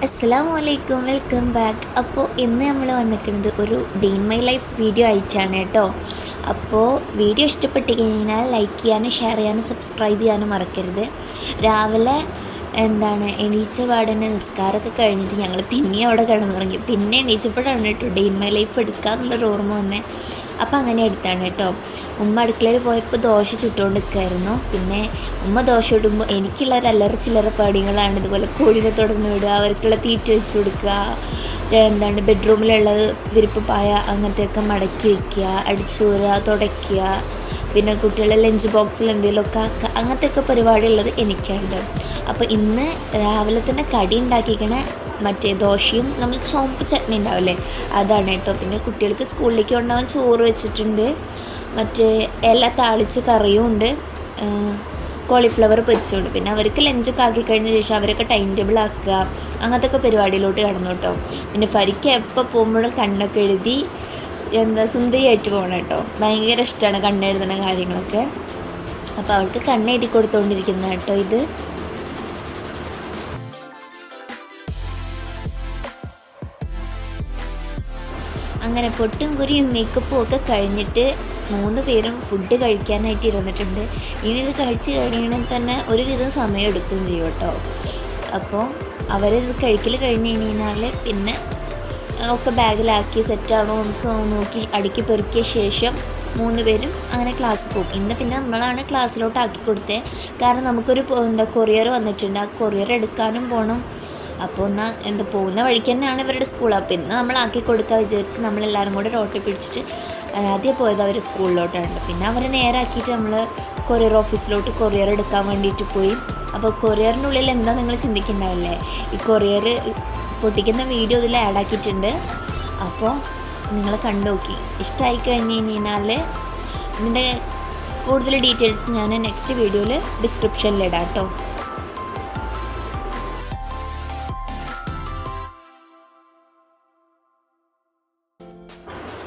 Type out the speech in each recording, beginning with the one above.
അസ്സലാമു അലൈക്കും, welcome back. അപ്പോൾ ഇന്ന് നമ്മൾ വന്നിരിക്കുന്നത് ഒരു day in my life video ആയിട്ടാണ് കേട്ടോ. അപ്പോൾ വീഡിയോ ഇഷ്ടപ്പെട്ട് കഴിഞ്ഞാൽ ലൈക്ക് ചെയ്യാനും ഷെയർ ചെയ്യാനും സബ്സ്ക്രൈബ് ചെയ്യാനും മറക്കരുത്. രാവിലെ എണീച്ച പാടന്നെ നിസ്കാരമൊക്കെ കഴിഞ്ഞിട്ട് ഞങ്ങൾ പിന്നെയും അവിടെ കിടന്നുറങ്ങി. പിന്നെ എണീച്ചപ്പോഴാണ് കേട്ടോ ഡേ ഇൻ മൈ ലൈഫ് എടുക്കുക എന്നുള്ളൊരു ഓർമ്മ വന്നേ. അപ്പോൾ അങ്ങനെ എടുത്താണ് കേട്ടോ. ഉമ്മ അടുക്കളയിൽ പോയപ്പോൾ ദോശ ചുട്ടുകൊണ്ട് നിൽക്കുമായിരുന്നു. പിന്നെ ഉമ്മ ദോശ ഇടുമ്പോൾ എനിക്കുള്ള ഒരു അല്ലറ ചില്ലറ പണികളാണ് ഇതുപോലെ കോഴിനെ തുടർന്ന് വിടുക, അവർക്കുള്ള തീറ്റ വെച്ച് കൊടുക്കുക, ബെഡ്റൂമിലുള്ളത് വിരിപ്പ് പായ അങ്ങനത്തെയൊക്കെ മടക്കി വയ്ക്കുക, അടിച്ചൂരുക, തുടയ്ക്കുക, പിന്നെ കുട്ടികളുടെ ലഞ്ച് ബോക്സിൽ എന്തെങ്കിലുമൊക്കെ ആക്കുക, അങ്ങനത്തെയൊക്കെ പരിപാടിയുള്ളത് എനിക്കുണ്ട്. അപ്പോൾ ഇന്ന് രാവിലെ തന്നെ കടി ഉണ്ടാക്കിക്കണ മറ്റേ ദോശയും നമ്മൾ ചുവപ്പ് ചട്നി ഉണ്ടാവില്ലേ, അതാണ് കേട്ടോ. പിന്നെ കുട്ടികൾക്ക് സ്കൂളിലേക്ക് കൊണ്ടുപോകാൻ ചോറ് വെച്ചിട്ടുണ്ട്, മറ്റേ ഇല താളിച്ച് കറിയും ഉണ്ട്, കോളിഫ്ലവർ പൊരിച്ചുകൊണ്ട്. പിന്നെ അവർക്ക് ലഞ്ചൊക്കെ ആക്കി കഴിഞ്ഞ ശേഷം അവരൊക്കെ ടൈം ടേബിൾ ആക്കുക, അങ്ങനത്തെ പരിപാടിയിലോട്ട് കടന്നു കേട്ടോ. പിന്നെ ഫരിക്ക് എപ്പോൾ പോകുമ്പോഴും കണ്ണൊക്കെ എഴുതി സുന്ദരിയായിട്ട് പോകണം കേട്ടോ. ഭയങ്കര ഇഷ്ടമാണ് കണ്ണെഴുതുന്ന കാര്യങ്ങളൊക്കെ. അപ്പോൾ അവൾക്ക് കണ്ണെഴുതി കൊടുത്തുകൊണ്ടിരിക്കുന്ന കേട്ടോ ഇത്. അങ്ങനെ പൊട്ടും കുരിയും മേക്കപ്പും ഒക്കെ കഴിഞ്ഞിട്ട് 3 പേരും ഫുഡ് കഴിക്കാനായിട്ട് ഇരുന്നിട്ടുണ്ട്. ഇനി ഇത് കഴിച്ച് കഴിയണമെങ്കിൽ തന്നെ ഒരുവിധം സമയം എടുക്കുകയും ചെയ്യും കേട്ടോ. അപ്പോൾ അവരിത് കഴിക്കൽ കഴിഞ്ഞ് കഴിഞ്ഞാൽ പിന്നെ ഒക്കെ ബാഗിലാക്കി സെറ്റാണോ നമുക്ക് നോക്കി അടുക്കി പെറുക്കിയ ശേഷം 3 പേരും അങ്ങനെ ക്ലാസ്സിൽ പോകും. ഇന്ന് പിന്നെ നമ്മളാണ് ക്ലാസ്സിലോട്ട് ആക്കി കൊടുത്തത്. കാരണം നമുക്കൊരു കൊറിയർ വന്നിട്ടുണ്ട്, ആ കൊറിയർ എടുക്കാനും പോകണം. അപ്പോൾ പോകുന്ന വഴിക്ക് തന്നെയാണ് ഇവരുടെ സ്കൂൾ. അപ്പോൾ ഇന്ന് നമ്മൾ ആക്കി കൊടുക്കാൻ വിചാരിച്ച് നമ്മളെല്ലാവരും കൂടെ റോട്ടിൽ പിടിച്ചിട്ട് ആദ്യം പോയത് അവർ സ്കൂളിലോട്ടാണ്. പിന്നെ അവരെ നേരാക്കിയിട്ട് നമ്മൾ കൊറിയർ ഓഫീസിലോട്ട് കൊറിയർ എടുക്കാൻ വേണ്ടിയിട്ട് പോയി. അപ്പോൾ കൊറിയറിനുള്ളിൽ എന്താ നിങ്ങൾ ചിന്തിക്കുന്നുണ്ടാവില്ലേ, ഈ കൊറിയർ പൊട്ടിക്കുന്ന വീഡിയോ ഇതിൽ ആഡ് ആക്കിയിട്ടുണ്ട്. അപ്പോൾ നിങ്ങൾ കണ്ടു നോക്കി ഇഷ്ടമായി കഴിഞ്ഞ് കഴിഞ്ഞാൽ ഇതിൻ്റെ കൂടുതൽ ഡീറ്റെയിൽസ് ഞാൻ നെക്സ്റ്റ് വീഡിയോയിൽ ഡിസ്ക്രിപ്ഷനിൽ ഇടാം കേട്ടോ.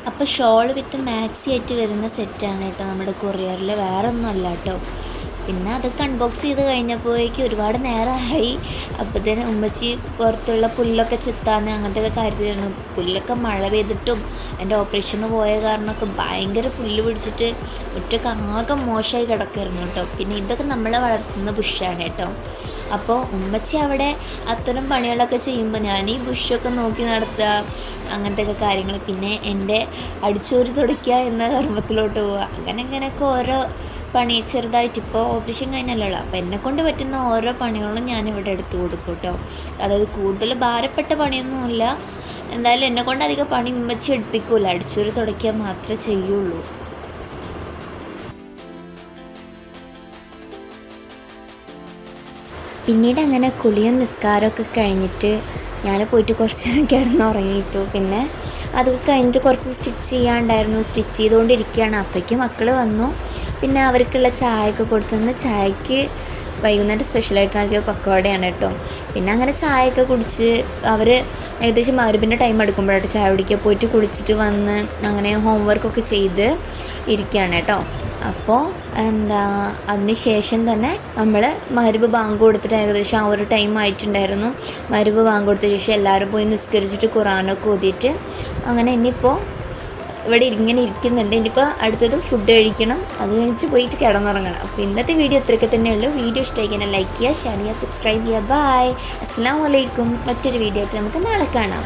അപ്പോൾ ഷോൾ വിത്ത് മാക്സി ആയിട്ട് വരുന്ന സെറ്റാണ് കേട്ടോ നമ്മുടെ കൊറിയറിൽ, വേറെ ഒന്നും അല്ല കേട്ടോ. പിന്നെ അതൊക്കെ അൺബോക്സ് ചെയ്ത് കഴിഞ്ഞപ്പോഴേക്കും ഒരുപാട് നേരമായി. അപ്പോഴത്തേനും ഉമ്മച്ചി പുറത്തുള്ള പുല്ലൊക്കെ ചെത്താൻ അങ്ങനത്തെ കാര്യത്തിലായിരുന്നു. പുല്ലൊക്കെ മഴ പെയ്തിട്ടും എൻ്റെ ഓപ്പറേഷന് പോയ കാരണമൊക്കെ ഭയങ്കര പുല്ല് പിടിച്ചിട്ട് ഒറ്റക്ക് ആകെ മോശമായി കിടക്കായിരുന്നു കേട്ടോ. പിന്നെ ഇതൊക്കെ നമ്മളെ വളർത്തുന്ന ബുഷാണ് കേട്ടോ. അപ്പോൾ ഉമ്മച്ചി അവിടെ അത്തരം പണികളൊക്കെ ചെയ്യുമ്പോൾ ഞാൻ ഈ ബുഷൊക്കെ നോക്കി നടത്തുക, അങ്ങനത്തെയൊക്കെ കാര്യങ്ങൾ. പിന്നെ എൻ്റെ അടിച്ചോരി തുടയ്ക്കുക എന്ന കർമ്മത്തിലോട്ട് പോവുക, അങ്ങനെയൊക്കെ ഓരോ പണി ചെറുതായിട്ട്. ഇപ്പോൾ ഓപ്പറേഷൻ കഴിഞ്ഞല്ലോ, അപ്പോൾ എന്നെക്കൊണ്ട് പറ്റുന്ന ഓരോ പണികളും ഞാനിവിടെ എടുത്തു കൊടുക്കും കേട്ടോ. അതായത് കൂടുതൽ ഭാരപ്പെട്ട പണിയൊന്നുമില്ല, എന്തായാലും എന്നെക്കൊണ്ട് അധികം പണി ഉമ്മച്ചി എടുപ്പിക്കൂല, അടിച്ചോരി തുടയ്ക്കുക മാത്രമേ ചെയ്യുള്ളൂ. പിന്നീട് അങ്ങനെ കുളിയും നിസ്കാരമൊക്കെ കഴിഞ്ഞിട്ട് ഞാൻ പോയിട്ട് കുറച്ച് കിടന്നുറങ്ങിയിട്ടു. പിന്നെ അതൊക്കെ കഴിഞ്ഞിട്ട് കുറച്ച് സ്റ്റിച്ച് ചെയ്യാണ്ടായിരുന്നു, സ്റ്റിച്ച് ചെയ്തുകൊണ്ടിരിക്കുകയാണ്. അപ്പോഴേക്കും മക്കൾ വന്നു. പിന്നെ അവർക്കുള്ള ചായയൊക്കെ കൊടുത്തുനിന്ന് ചായക്ക് വൈകുന്നേരം സ്പെഷ്യലായിട്ടുണ്ടാക്കിയ പക്കോടയാണ് കേട്ടോ. പിന്നെ അങ്ങനെ ചായയൊക്കെ കുടിച്ച് അവർ ഏകദേശം മഗ്‌രിബിൻ്റെ ടൈം എടുക്കുമ്പോഴായിട്ട് ചായ കുടിക്കുക, പോയിട്ട് കുളിച്ചിട്ട് വന്ന് അങ്ങനെ ഹോംവർക്കൊക്കെ ചെയ്ത് ഇരിക്കുകയാണ് കേട്ടോ. അപ്പോൾ അതിന് ശേഷം തന്നെ നമ്മൾ മഗ്‌രിബ് ബാങ്ക് കൊടുത്തിട്ട് ഏകദേശം ആ ഒരു ടൈം ആയിട്ടുണ്ടായിരുന്നു. മഗ്‌രിബ് ബാങ്ക് കൊടുത്ത ശേഷം എല്ലാവരും പോയി നിസ്കരിച്ചിട്ട് ഖുർആനൊക്കെ ഓതിയിട്ട് അങ്ങനെ ഇനിയിപ്പോൾ ഇവിടെ ഇങ്ങനെ ഇരിക്കുന്നുണ്ട്. ഇനിയിപ്പോൾ അടുത്തത് ഫുഡ് കഴിക്കണം, അത് കഴിഞ്ഞിട്ട് പോയിട്ട് കിടന്നുറങ്ങണം. അപ്പോൾ ഇന്നത്തെ വീഡിയോ ഇത്രയൊക്കെ തന്നെയുള്ളൂ. വീഡിയോ ഇഷ്ടമായി ലൈക്ക് ചെയ്യുക, ഷെയർ ചെയ്യുക, സബ്സ്ക്രൈബ് ചെയ്യുക. ബൈ, അസ്സലാമു അലൈക്കും. മറ്റൊരു വീഡിയോ ആയിട്ട് നമുക്ക് നാളെ കാണാം.